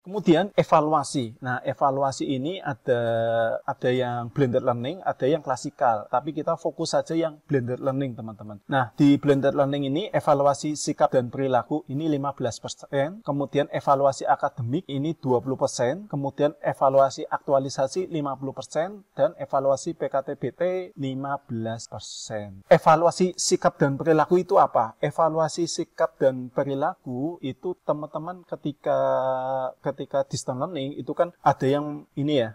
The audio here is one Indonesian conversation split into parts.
Kemudian evaluasi. Nah, evaluasi ini ada yang blended learning, ada yang klasikal. Tapi kita fokus saja yang blended learning, teman-teman. Nah, di blended learning ini evaluasi sikap dan perilaku ini 15%, kemudian evaluasi akademik ini 20%, kemudian evaluasi aktualisasi 50%, dan evaluasi PKTBT 15%. Evaluasi sikap dan perilaku itu apa? Evaluasi sikap dan perilaku itu teman-teman ketika distance learning itu kan ada yang ini ya,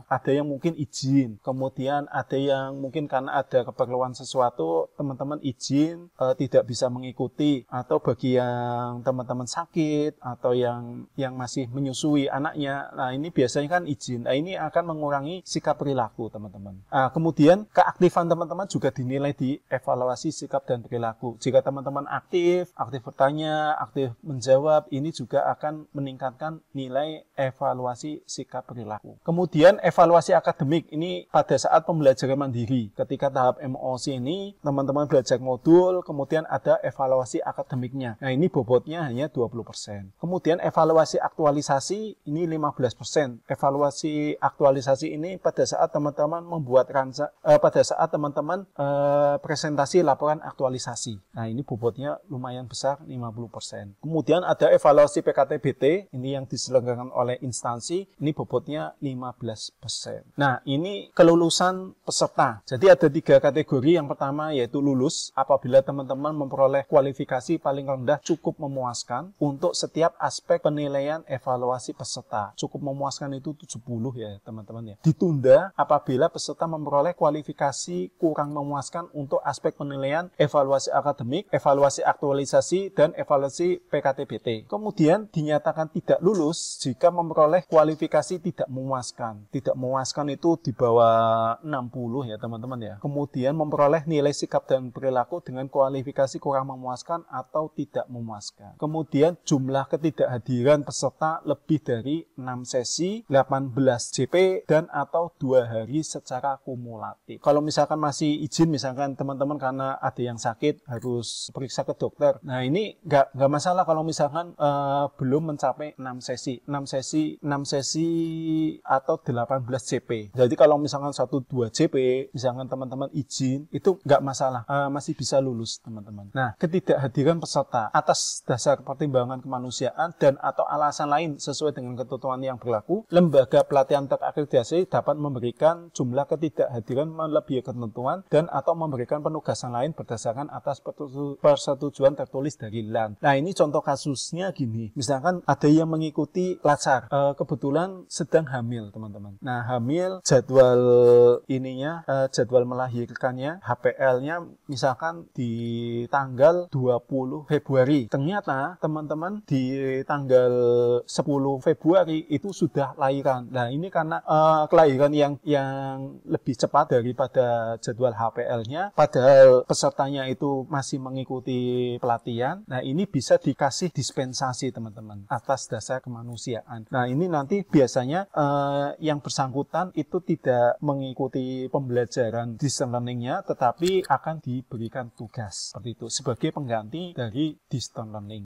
ada yang mungkin izin, kemudian ada yang mungkin karena ada keperluan sesuatu teman-teman izin tidak bisa mengikuti, atau bagi yang teman-teman sakit atau yang masih menyusui anaknya, nah ini biasanya kan izin. Nah, ini akan mengurangi sikap perilaku teman-teman. Kemudian keaktifan teman-teman juga dinilai di evaluasi sikap dan perilaku. Jika teman-teman aktif bertanya, aktif menjawab, ini juga akan meningkatkan nilai evaluasi sikap perilaku. Kemudian evaluasi akademik ini pada saat pembelajaran mandiri. Ketika tahap MOC ini teman-teman belajar modul, kemudian ada evaluasi akademiknya. Nah, ini bobotnya hanya 20%. Kemudian evaluasi aktualisasi ini 15%. Evaluasi aktualisasi ini pada saat teman-teman presentasi laporan aktualisasi. Nah, ini bobotnya lumayan besar, 50%. Kemudian ada evaluasi PKTBT, ini yang diselenggarakan oleh instansi, ini bobotnya 15%. Nah, ini kelulusan peserta. Jadi ada 3 kategori. Yang pertama yaitu lulus, apabila teman-teman memperoleh kualifikasi paling rendah cukup memuaskan untuk setiap aspek penilaian evaluasi peserta. Cukup memuaskan itu 70 ya teman-teman ya. Ditunda apabila peserta memperoleh kualifikasi kurang memuaskan untuk aspek penilaian evaluasi akademik, evaluasi aktualisasi, dan evaluasi PKTBT. Kemudian dinyatakan tidak lulus jika memperoleh kualifikasi tidak memuaskan. Tidak memuaskan itu di bawah 60 ya teman-teman ya. Kemudian memperoleh nilai sikap dan perilaku dengan kualifikasi kurang memuaskan atau tidak memuaskan. Kemudian jumlah ketidakhadiran peserta lebih dari 6 sesi, 18 JP, dan atau 2 hari secara kumulatif. Kalau misalkan masih izin, misalkan teman-teman karena ada yang sakit harus periksa ke dokter. Nah, ini nggak masalah kalau misalkan belum mencapai 6 sesi atau 18 JP. Jadi kalau misalkan 1-2 JP, misalkan teman-teman izin, itu nggak masalah, masih bisa lulus teman-teman. Nah, ketidakhadiran peserta atas dasar pertimbangan kemanusiaan dan atau alasan lain sesuai dengan ketentuan yang berlaku, lembaga pelatihan terakreditasi dapat memberikan jumlah ketidakhadiran melebihi ketentuan dan atau memberikan penugasan lain berdasarkan atas persetujuan tertulis dari LAN. Nah, ini contoh kasusnya gini. Misalkan ada yang mengikuti latsar, kebetulan sedang hamil teman-teman. Nah, hamil, jadwal melahirkannya, HPL-nya misalkan di tanggal 20 Februari. Ternyata teman-teman di tanggal 10 Februari itu sudah lahiran. Nah, ini karena kelahiran yang lebih cepat daripada jadwal HPL-nya, padahal pesertanya itu masih mengikuti pelatihan. Nah, ini bisa dikasih dispensasi teman-teman atas dasar kemanusiaan. Nah, ini nanti biasanya yang bersangkutan itu tidak mengikuti pembelajaran distance learning-nya, tetapi akan diberikan tugas seperti itu sebagai pengganti dari distance learning.